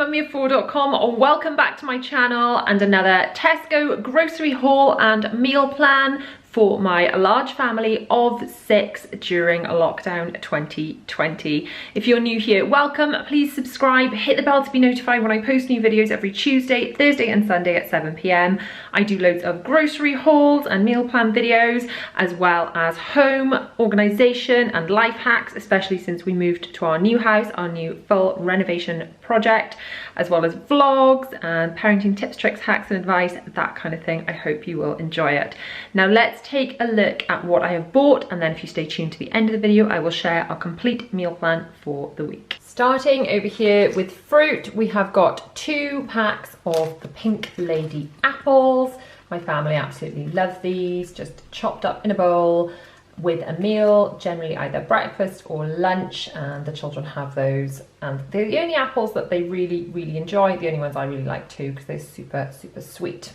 mummy4.com. Welcome back to my channel and another Tesco grocery haul and meal plan for my large family of 6 during lockdown 2020. If you're new here, welcome. Please subscribe, hit the bell to be notified when I post new videos every Tuesday, Thursday and Sunday at 7 PM. I do loads of grocery hauls and meal plan videos, as well as home organisation and life hacks, especially since we moved to our new house, our new full renovation project, as well as vlogs and parenting tips, tricks, hacks and advice, that kind of thing. I hope you will enjoy it. Now let's take a look at what I have bought, and then if you stay tuned to the end of the video, I will share our complete meal plan for the week. Starting over here with fruit, we have got 2 packs of the Pink Lady apples. My family absolutely love these, just chopped up in a bowl with a meal, generally either breakfast or lunch, and the children have those, and they're the only apples that they really enjoy, the only ones I really like too, because they're super sweet.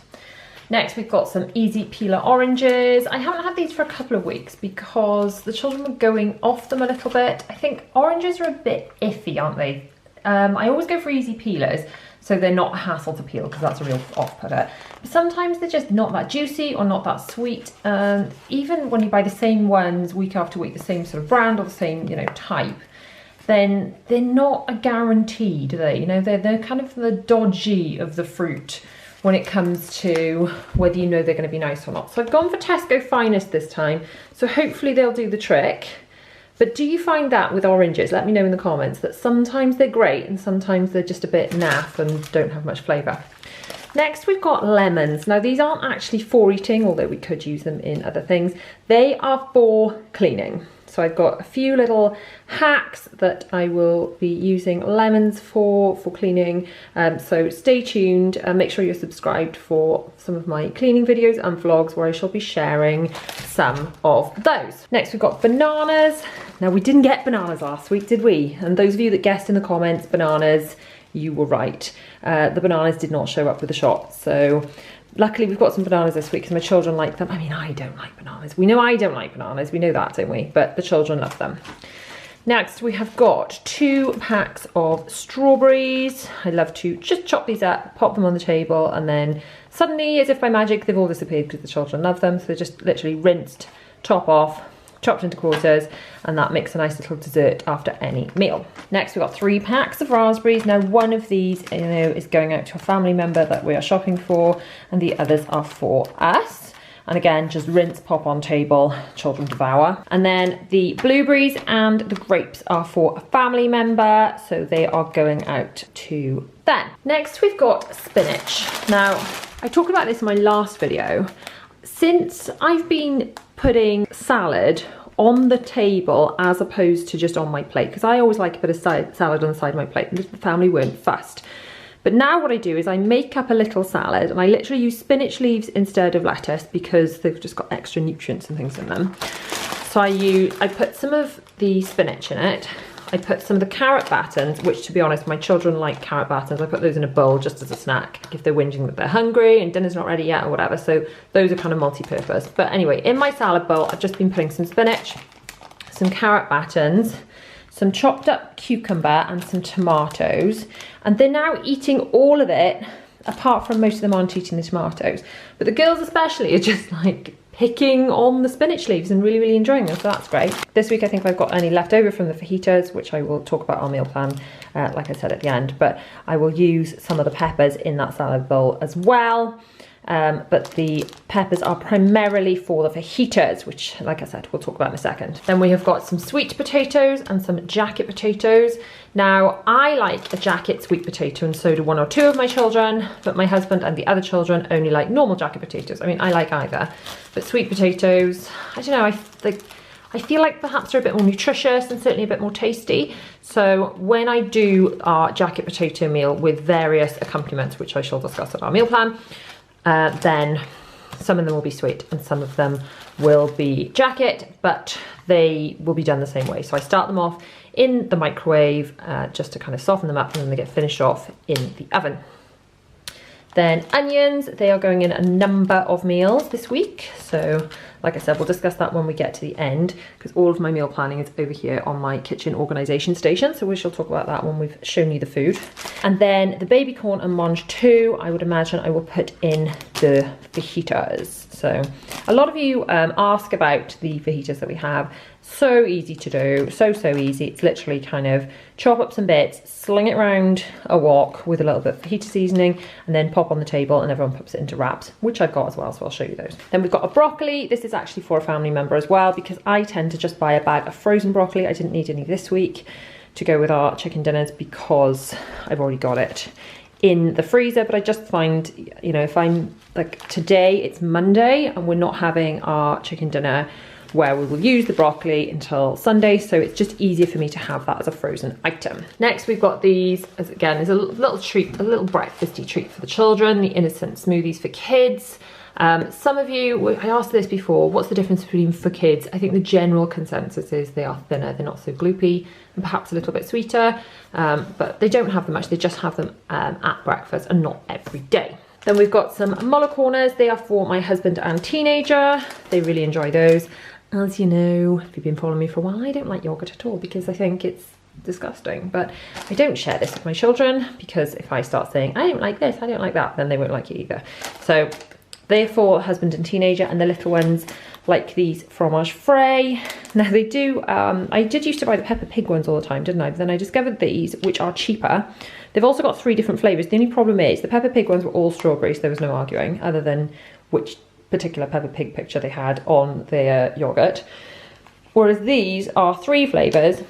Next we've got some easy peeler oranges. I haven't had these for a couple of weeks because the children were going off them a little bit. I think oranges are a bit iffy, aren't they? I always go for easy peelers, so they're not a hassle to peel, because that's a real off-putter. But sometimes they're just not that juicy or not that sweet. Even when you buy the same ones week after week, the same sort of brand or the same, you know, type, then they're not a guarantee, do they? You know, they're kind of the dodgy of the fruit when it comes to whether you know they're going to be nice or not. So I've gone for Tesco Finest this time, so hopefully they'll do the trick. But do you find that with oranges? Let me know in the comments, that sometimes they're great and sometimes they're just a bit naff and don't have much flavour. Next we've got lemons. Now these aren't actually for eating, although we could use them in other things. They are for cleaning. So I've got a few little hacks that I will be using lemons for cleaning. So stay tuned and make sure you're subscribed for some of my cleaning videos and vlogs where I shall be sharing some of those. Next we've got bananas. Now we didn't get bananas last week, did we? And those of you that guessed in the comments bananas, you were right. The bananas did not show up with the shop. So luckily we've got some bananas this week because my children like them. I mean, I don't like bananas. We know I don't like bananas. We know that, don't we? But the children love them. Next, we have got 2 packs of strawberries. I love to just chop these up, pop them on the table, and then suddenly, as if by magic, they've all disappeared because the children love them. So they're just literally rinsed, top off, chopped into quarters, and that makes a nice little dessert after any meal. Next, we've got 3 packs of raspberries. Now, one of these, you know, is going out to a family member that we are shopping for, and the others are for us. And again, just rinse, pop on table, children devour. And then the blueberries and the grapes are for a family member, so they are going out to them. Next, we've got spinach. Now, I talked about this in my last video. Since I've been putting salad on the table as opposed to just on my plate, because I always like a bit of salad on the side of my plate, and the family weren't fussed. But now what I do is I make up a little salad, and I literally use spinach leaves instead of lettuce because they've just got extra nutrients and things in them. So I put some of the spinach in it. I put some of the carrot battens, which, to be honest, my children like carrot battens. I put those in a bowl just as a snack if they're whinging that they're hungry and dinner's not ready yet or whatever. So those are kind of multi-purpose. But anyway, in my salad bowl, I've just been putting some spinach, some carrot battens, some chopped up cucumber and some tomatoes. And they're now eating all of it, apart from most of them aren't eating the tomatoes. But the girls especially are just like picking on the spinach leaves and really enjoying them, so that's great. This week I think I've got any left over from the fajitas, which I will talk about our meal plan, like I said at the end, but I will use some of the peppers in that salad bowl as well. But the peppers are primarily for the fajitas, which, like I said, we'll talk about in a second. Then we have got some sweet potatoes and some jacket potatoes. Now, I like a jacket sweet potato, and so do 1 or 2 of my children, but my husband and the other children only like normal jacket potatoes. I mean, I like either, but sweet potatoes, I don't know, I feel like perhaps they're a bit more nutritious and certainly a bit more tasty. So when I do our jacket potato meal with various accompaniments, which I shall discuss at our meal plan, then some of them will be sweet and some of them will be jacket, but they will be done the same way. So I start them off in the microwave just to kind of soften them up, and then they get finished off in the oven. Then onions, they are going in a number of meals this week. So like I said, we'll discuss that when we get to the end, because all of my meal planning is over here on my kitchen organisation station. So we shall talk about that when we've shown you the food. And then the baby corn and mange too, I would imagine I will put in the fajitas. So a lot of you ask about the fajitas that we have. So easy to do, so easy. It's literally kind of chop up some bits, sling it around a wok with a little bit of fajita seasoning, and then pop on the table, and everyone pops it into wraps, which I've got as well, so I'll show you those. Then we've got a broccoli. This is actually for a family member as well, because I tend to just buy a bag of frozen broccoli. I didn't need any this week to go with our chicken dinners because I've already got it in the freezer. But I just find, you know, if I'm like, today it's Monday and we're not having our chicken dinner where we will use the broccoli until Sunday, so it's just easier for me to have that as a frozen item. Next we've got these, as again, is a little treat, a little breakfasty treat for the children, the innocent smoothies for kids. Some of you, I asked this before, what's the difference between for kids? I think the general consensus is they are thinner, they're not so gloopy, and perhaps a little bit sweeter, but they don't have them much, they just have them at breakfast and not every day. Then we've got some muller corners. They are for my husband and teenager. They really enjoy those. As you know, if you've been following me for a while, I don't like yogurt at all because I think it's disgusting, but I don't share this with my children, because if I start saying, I don't like this, I don't like that, then they won't like it either. So they're for husband and teenager, and the little ones like these fromage frais. Now they do, I did used to buy the Peppa Pig ones all the time, didn't I? But then I discovered these, which are cheaper. They've also got 3 different flavours. The only problem is the Peppa Pig ones were all strawberry, so there was no arguing, other than which particular Peppa Pig picture they had on their yogurt. Whereas these are 3 flavours,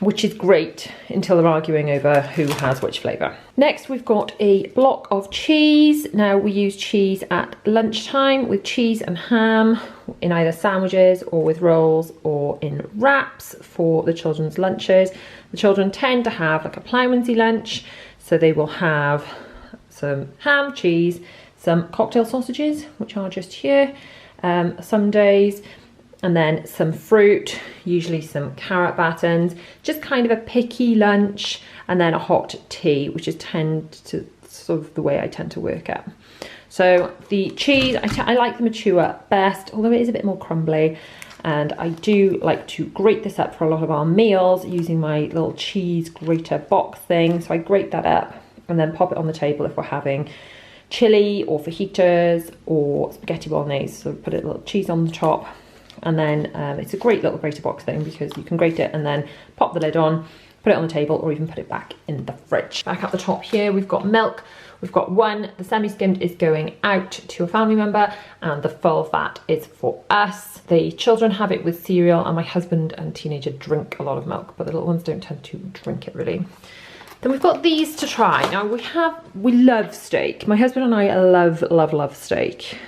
which is great until they're arguing over who has which flavour. Next we've got a block of cheese. Now we use cheese at lunchtime with cheese and ham in either sandwiches or with rolls or in wraps for the children's lunches. The children tend to have like a ploughmansy lunch, so they will have some ham, cheese, some cocktail sausages, which are just here, some days, and then some fruit, usually some carrot battens, just kind of a picky lunch, and then a hot tea, which is sort of the way I tend to work at. So the cheese, I like the mature best, although it is a bit more crumbly, and I do like to grate this up for a lot of our meals using my little cheese grater box thing. So I grate that up and then pop it on the table if we're having chili or fajitas or spaghetti bolognese. So put a little cheese on the top, and then it's a great little grater box thing because you can grate it and then pop the lid on, put it on the table, or even put it back in the fridge. Back at the top here, we've got milk. We've got one, the semi-skimmed is going out to a family member, and the full fat is for us. The children have it with cereal, and my husband and teenager drink a lot of milk, but the little ones don't tend to drink it really. Then we've got these to try. Now we love steak. My husband and I love steak,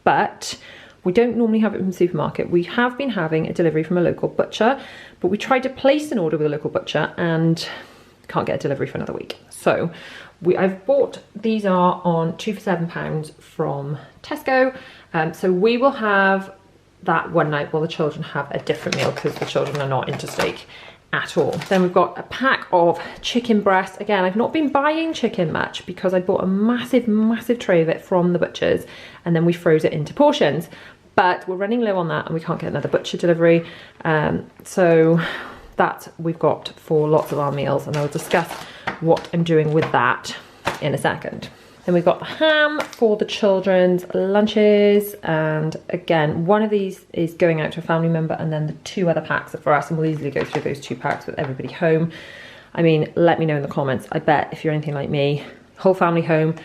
but we don't normally have it from the supermarket. We have been having a delivery from a local butcher, but we tried to place an order with a local butcher and can't get a delivery for another week. So I've bought, these are on 2 for £7 from Tesco. So we will have that one night while the children have a different meal, because the children are not into steak at all. Then we've got a pack of chicken breasts. Again, I've not been buying chicken much because I bought a massive tray of it from the butchers, and then we froze it into portions. But we're running low on that and we can't get another butcher delivery. So that we've got for lots of our meals, and I'll discuss what I'm doing with that in a second. Then we've got the ham for the children's lunches, and again, one of these is going out to a family member, and then the 2 other packs are for us, and we'll easily go through those 2 packs with everybody home. I mean, let me know in the comments. I bet if you're anything like me, whole family home,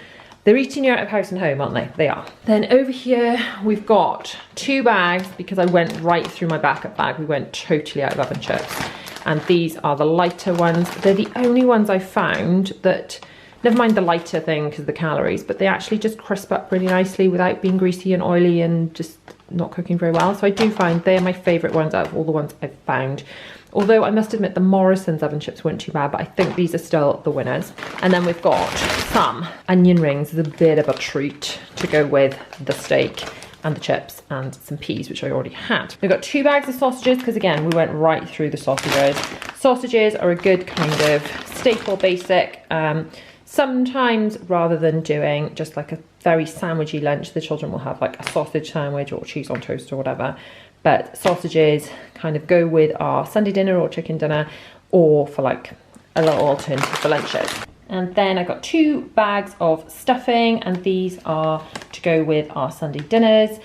they're eating you out of house and home, aren't they? They are. Then over here, we've got 2 bags, because I went right through my backup bag. We went totally out of oven chips. And these are the lighter ones. They're the only ones I found that, never mind the lighter thing because of the calories, but they actually just crisp up really nicely without being greasy and oily and just not cooking very well. So I do find they're my favourite ones out of all the ones I've found. Although I must admit the Morrison's oven chips weren't too bad, but I think these are still the winners. And then we've got some onion rings. There's a bit of a treat to go with the steak and the chips, and some peas, which I already had. We've got 2 bags of sausages, because again, we went right through the sausages. Sausages are a good kind of staple basic. Sometimes, rather than doing just like a very sandwichy lunch, the children will have like a sausage sandwich or cheese on toast or whatever. But sausages kind of go with our Sunday dinner or chicken dinner, or for like a little alternative for lunches. And then I got 2 bags of stuffing, and these are to go with our Sunday dinners.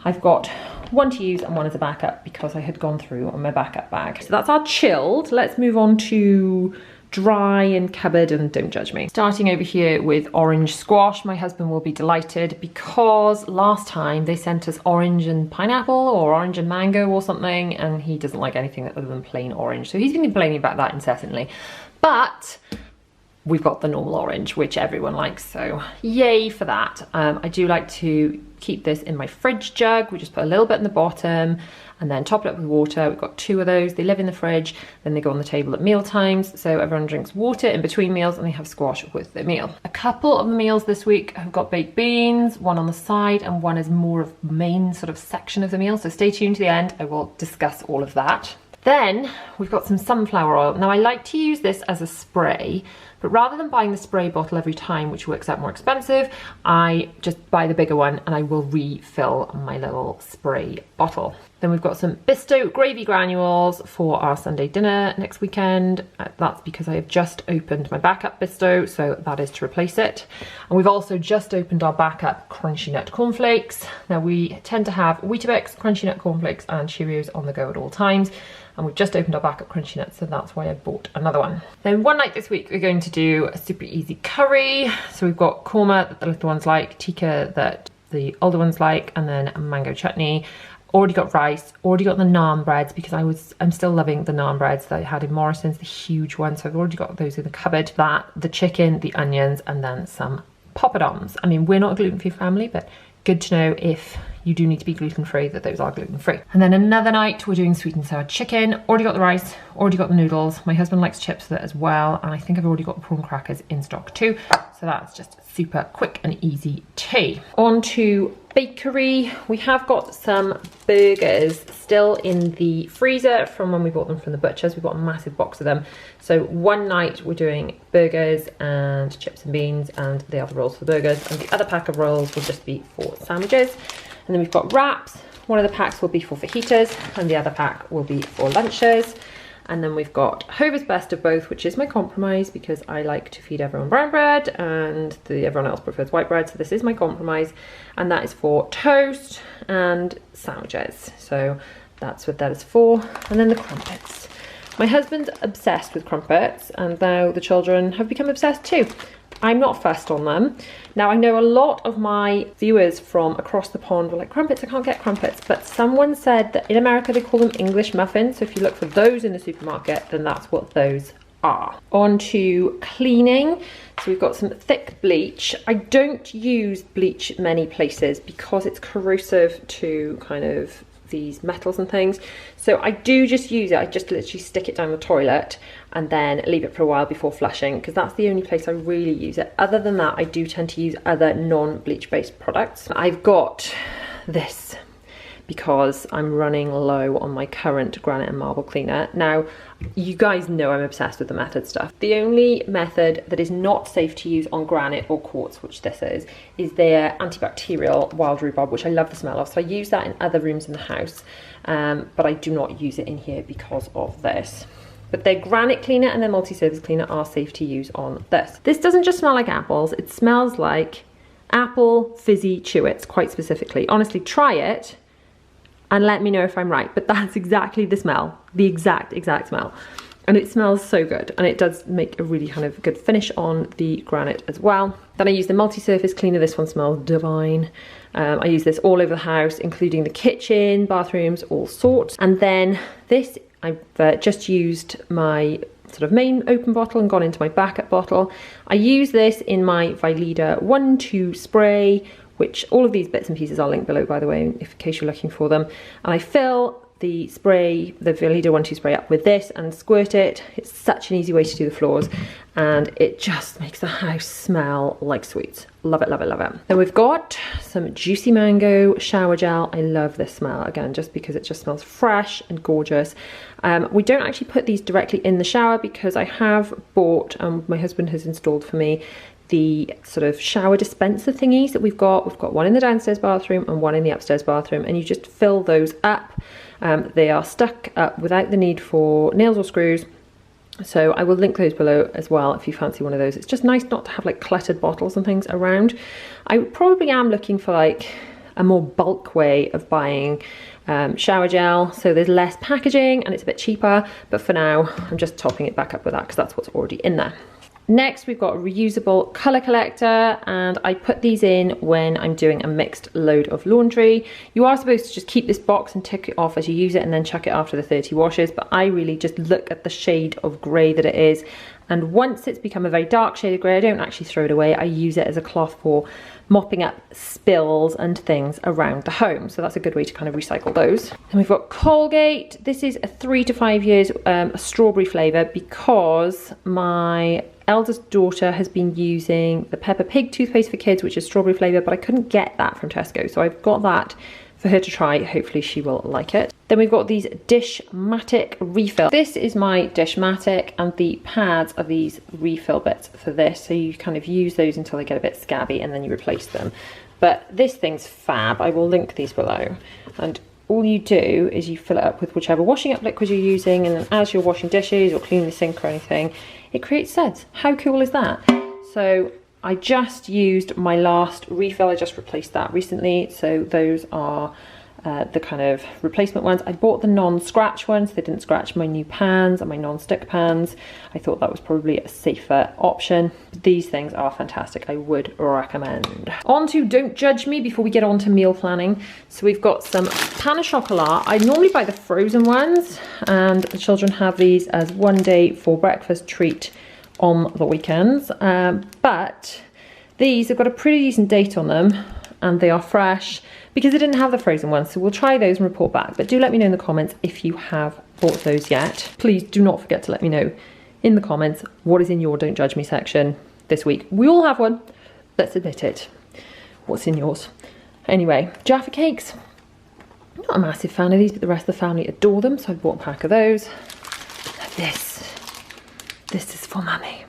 I've got 1 to use and 1 as a backup because I had gone through on my backup bag. So that's our chilled. Let's move on to dry and cupboard, and don't judge me. Starting over here with orange squash. My husband will be delighted because last time they sent us orange and pineapple or orange and mango or something, and he doesn't like anything other than plain orange. So he's been complaining about that incessantly. But we've got the normal orange, which everyone likes, so yay for that. I do like to keep this in my fridge jug. We just put a little bit in the bottom and then top it up with water. We've got 2 of those. They live in the fridge, then they go on the table at meal times, so everyone drinks water in between meals and they have squash with their meal. A couple of the meals this week have got baked beans, 1 on the side, and 1 is more of the main sort of section of the meal, so stay tuned to the end. I will discuss all of that. Then we've got some sunflower oil. Now I like to use this as a spray, but rather than buying the spray bottle every time, which works out more expensive, I just buy the bigger one and I will refill my little spray bottle. Then we've got some Bisto gravy granules for our Sunday dinner next weekend. That's because I have just opened my backup Bisto, so that is to replace it. And we've also just opened our backup Crunchy Nut cornflakes. Now we tend to have Weetabix, Crunchy Nut cornflakes and Cheerios on the go at all times. And we've just opened our backup Crunchy Nuts, so that's why I bought another one. Then one night this week we're going to do a super easy curry. So we've got korma that the little ones like, tikka that the older ones like, and then a mango chutney. Already got rice, already got the naan breads because I'm still loving the naan breads that I had in Morrison's, the huge ones. So I've already got those in the cupboard. That, the chicken, the onions, and then some poppadoms. I mean, we're not a gluten-free family, but good to know if you do need to be gluten-free that those are gluten-free. And then another night we're doing sweet and sour chicken. Already got the rice, already got the noodles. My husband likes chips with it as well, and I think I've already got the prawn crackers in stock too. So that's just super quick and easy tea. On to bakery. We have got some burgers still in the freezer from when we bought them from the butchers. We've got a massive box of them. So one night we're doing burgers and chips and beans, and the other rolls for the burgers, and the other pack of rolls will just be for sandwiches. And then we've got wraps. One of the packs will be for fajitas and the other pack will be for lunches. And then we've got Hova's Best of Both, which is my compromise because I like to feed everyone brown bread and everyone else prefers white bread. So this is my compromise, and that is for toast and sandwiches. So that's what that is for. And then the crumpets. My husband's obsessed with crumpets, and now the children have become obsessed too. I'm not fussed on them. Now I know a lot of my viewers from across the pond were like, crumpets, I can't get crumpets, but someone said that in America they call them English muffins, so if you look for those in the supermarket, then that's what those are. On to cleaning. So we've got some thick bleach. I don't use bleach many places because it's corrosive to kind of these metals and things, so I do just use it. I just literally stick it down the toilet and then leave it for a while before flushing, because that's the only place I really use it. Other than that, I do tend to use other non-bleach based products. I've got this because I'm running low on my current granite and marble cleaner. Now, you guys know I'm obsessed with the method stuff. The only method that is not safe to use on granite or quartz, which this is their antibacterial wild rhubarb, which I love the smell of. So I use that in other rooms in the house, but I do not use it in here because of this. But their granite cleaner and their multi-surface cleaner are safe to use on this. This doesn't just smell like apples, it smells like apple fizzy chewits, quite specifically. Honestly, try it and let me know if I'm right, but that's exactly the smell, the exact smell. And it smells so good, and it does make a really kind of good finish on the granite as well. Then I use the multi-surface cleaner. This one smells divine. I use this all over the house, including the kitchen, bathrooms, all sorts. And then this, I've just used my sort of main open bottle and gone into my backup bottle. I use this in my Vileda 1-2 spray, which all of these bits and pieces are linked below, by the way, in case you're looking for them. And I fill the spray, the Vileda 1-2 spray up with this and squirt it. It's such an easy way to do the floors, and it just makes the house smell like sweets. Love it, love it, love it. Then we've got some juicy mango shower gel. I love this smell, again, just because it just smells fresh and gorgeous. We don't actually put these directly in the shower because I have bought, my husband has installed for me, the sort of shower dispenser thingies that we've got. We've got one in the downstairs bathroom and one in the upstairs bathroom, and you just fill those up. They are stuck up without the need for nails or screws. So I will link those below as well if you fancy one of those. It's just nice not to have like cluttered bottles and things around. I probably am looking for like a more bulk way of buying shower gel, so there's less packaging and it's a bit cheaper, but for now I'm just topping it back up with that because that's what's already in there. Next, we've got a reusable colour collector, and I put these in when I'm doing a mixed load of laundry. You are supposed to just keep this box and tick it off as you use it and then chuck it after the 30 washes, but I really just look at the shade of grey that it is, and once it's become a very dark shade of grey, I don't actually throw it away. I use it as a cloth for mopping up spills and things around the home, so that's a good way to kind of recycle those. And we've got Colgate. This is a 3 to 5 years a strawberry flavour, because my eldest daughter has been using the Peppa Pig toothpaste for kids, which is strawberry flavour, but I couldn't get that from Tesco, so I've got that for her to try. Hopefully she will like it. Then we've got these Dishmatic refill. This is my Dishmatic, and the pads are these refill bits for this, so you kind of use those until they get a bit scabby and then you replace them. But this thing's fab. I will link these below, and all you do is you fill it up with whichever washing up liquid you're using, and then as you're washing dishes or cleaning the sink or anything, it creates suds. How cool is that? So I just used my last refill. I just replaced that recently, so those are the kind of replacement ones. I bought the non-scratch ones. They didn't scratch my new pans and my non-stick pans. I thought that was probably a safer option. But these things are fantastic. I would recommend. On to Don't Judge Me before we get on to meal planning. So we've got some pain au chocolat. I normally buy the frozen ones, and the children have these as one day for breakfast treat on the weekends. But these have got a pretty decent date on them, and they are fresh because they didn't have the frozen ones, so we'll try those and report back. But do let me know in the comments if you have bought those yet. Please do not forget to let me know in the comments what is in your Don't Judge Me section this week. We all have one, let's admit it. What's in yours? Anyway, Jaffa cakes. Not a massive fan of these, but the rest of the family adore them, so I bought a pack of those. This is for mummy.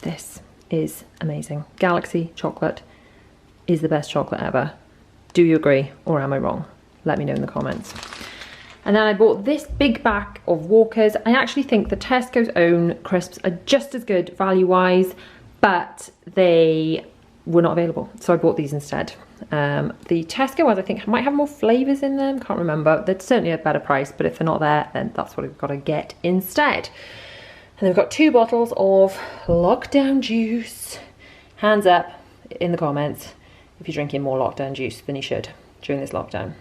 This is amazing. Galaxy chocolate is the best chocolate ever. Do you agree, or am I wrong? Let me know in the comments. And then I bought this big bag of Walkers. I actually think the Tesco's own crisps are just as good value-wise, but they were not available, so I bought these instead. The Tesco ones I think might have more flavours in them, can't remember. They're certainly a better price, but if they're not there, then that's what I've got to get instead. And then we've got 2 bottles of lockdown juice. Hands up in the comments if you're drinking more lockdown juice than you should during this lockdown.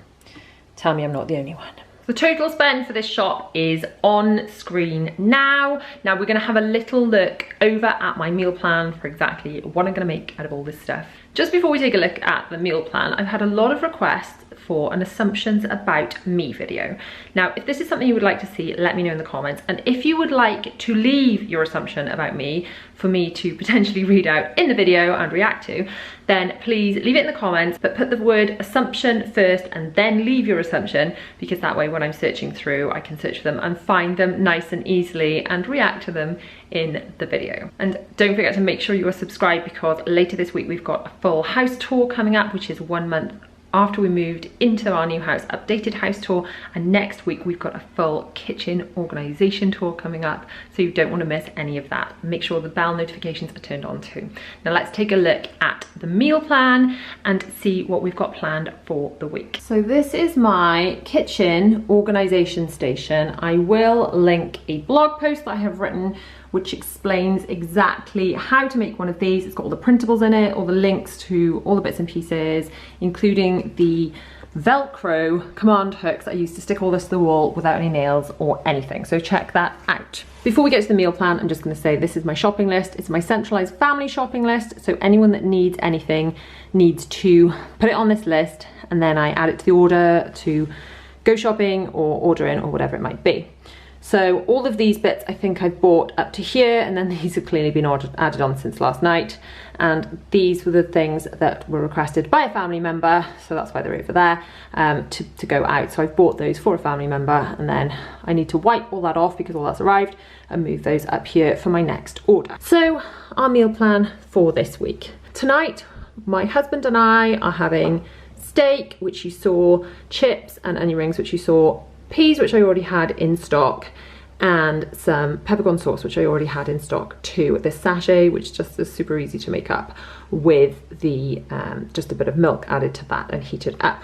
Tell me I'm not the only one. The total spend for this shop is on screen now. Now we're gonna have a little look over at my meal plan for exactly what I'm gonna make out of all this stuff. Just before we take a look at the meal plan, I've had a lot of requests for an assumptions about me video. Now, if this is something you would like to see, let me know in the comments. And if you would like to leave your assumption about me for me to potentially read out in the video and react to, then please leave it in the comments, but put the word assumption first and then leave your assumption, because that way when I'm searching through, I can search for them and find them nice and easily and react to them in the video. And don't forget to make sure you are subscribed, because later this week we've got a full house tour coming up, which is 1 month after we moved into our new house, updated house tour, and next week we've got a full kitchen organisation tour coming up, so you don't want to miss any of that. Make sure the bell notifications are turned on too. Now let's take a look at the meal plan and see what we've got planned for the week. So this is my kitchen organisation station. I will link a blog post that I have written which explains exactly how to make one of these. It's got all the printables in it, all the links to all the bits and pieces, including the Velcro command hooks I used to stick all this to the wall without any nails or anything. So check that out. Before we get to the meal plan, I'm just gonna say this is my shopping list. It's my centralized family shopping list. So anyone that needs anything needs to put it on this list, and then I add it to the order to go shopping or order in or whatever it might be. So all of these bits I think I've bought up to here, and then these have clearly been added on since last night. And these were the things that were requested by a family member, so that's why they're over there, to go out. So I've bought those for a family member, and then I need to wipe all that off because all that's arrived and move those up here for my next order. So our meal plan for this week. Tonight, my husband and I are having steak, which you saw, chips and onion rings, which you saw, peas, which I already had in stock, and some peppercorn sauce, which I already had in stock too. This sachet, which just is super easy to make up with the just a bit of milk added to that and heated up.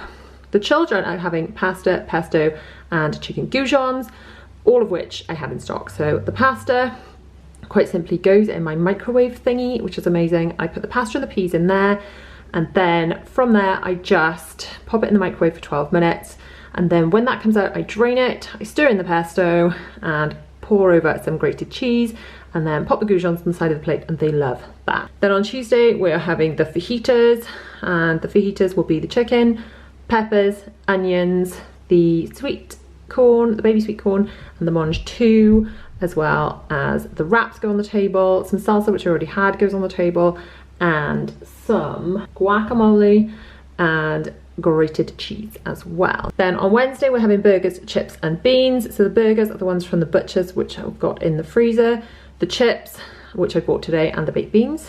The children are having pasta, pesto and chicken goujons, all of which I have in stock. So the pasta quite simply goes in my microwave thingy, which is amazing. I put the pasta and the peas in there, and then from there I just pop it in the microwave for 12 minutes. And then when that comes out, I drain it, I stir in the pesto and pour over some grated cheese, and then pop the goujons on the side of the plate, and they love that. Then on Tuesday, we're having the fajitas, and the fajitas will be the chicken, peppers, onions, the sweet corn, the baby sweet corn, and the mange tout, as well as the wraps go on the table, some salsa, which I already had, goes on the table, and some guacamole and grated cheese as well. Then on Wednesday we're having burgers, chips and beans. So the burgers are the ones from the butchers, which I've got in the freezer, the chips, which I bought today, and the baked beans.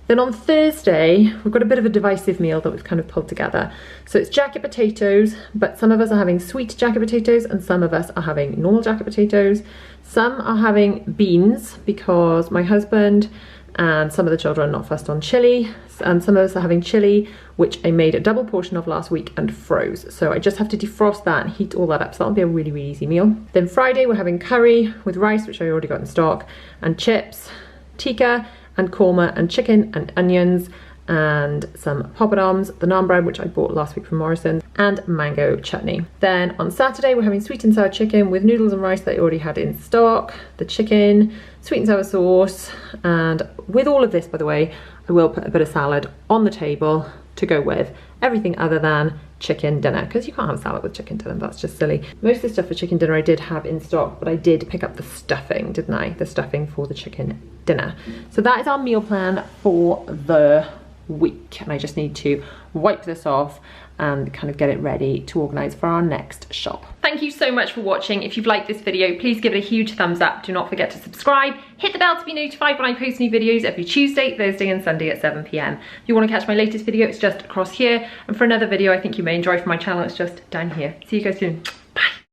Then on Thursday we've got a bit of a divisive meal that we've kind of pulled together. So it's jacket potatoes, but some of us are having sweet jacket potatoes and some of us are having normal jacket potatoes. Some are having beans because my husband and some of the children are not fussed on chili, and some of us are having chili, which I made a double portion of last week and froze. So I just have to defrost that and heat all that up, so that'll be a really, really easy meal. Then Friday we're having curry with rice, which I already got in stock, and chips, tikka and korma and chicken and onions, and some poppadoms, the naan bread, which I bought last week from Morrison's, and mango chutney. Then on Saturday we're having sweet and sour chicken with noodles and rice that I already had in stock, the chicken, sweet and sour sauce, and with all of this, by the way, I will put a bit of salad on the table to go with everything other than chicken dinner, because you can't have salad with chicken dinner, that's just silly. Most of the stuff for chicken dinner I did have in stock, but I did pick up the stuffing, didn't I? The stuffing for the chicken dinner. So that is our meal plan for the week, and I just need to wipe this off and kind of get it ready to organise for our next shop. Thank you so much for watching. If you've liked this video, please give it a huge thumbs up. Do not forget to subscribe. Hit the bell to be notified when I post new videos every Tuesday, Thursday and Sunday at 7 PM. If you want to catch my latest video, it's just across here. And for another video I think you may enjoy from my channel, it's just down here. See you guys soon.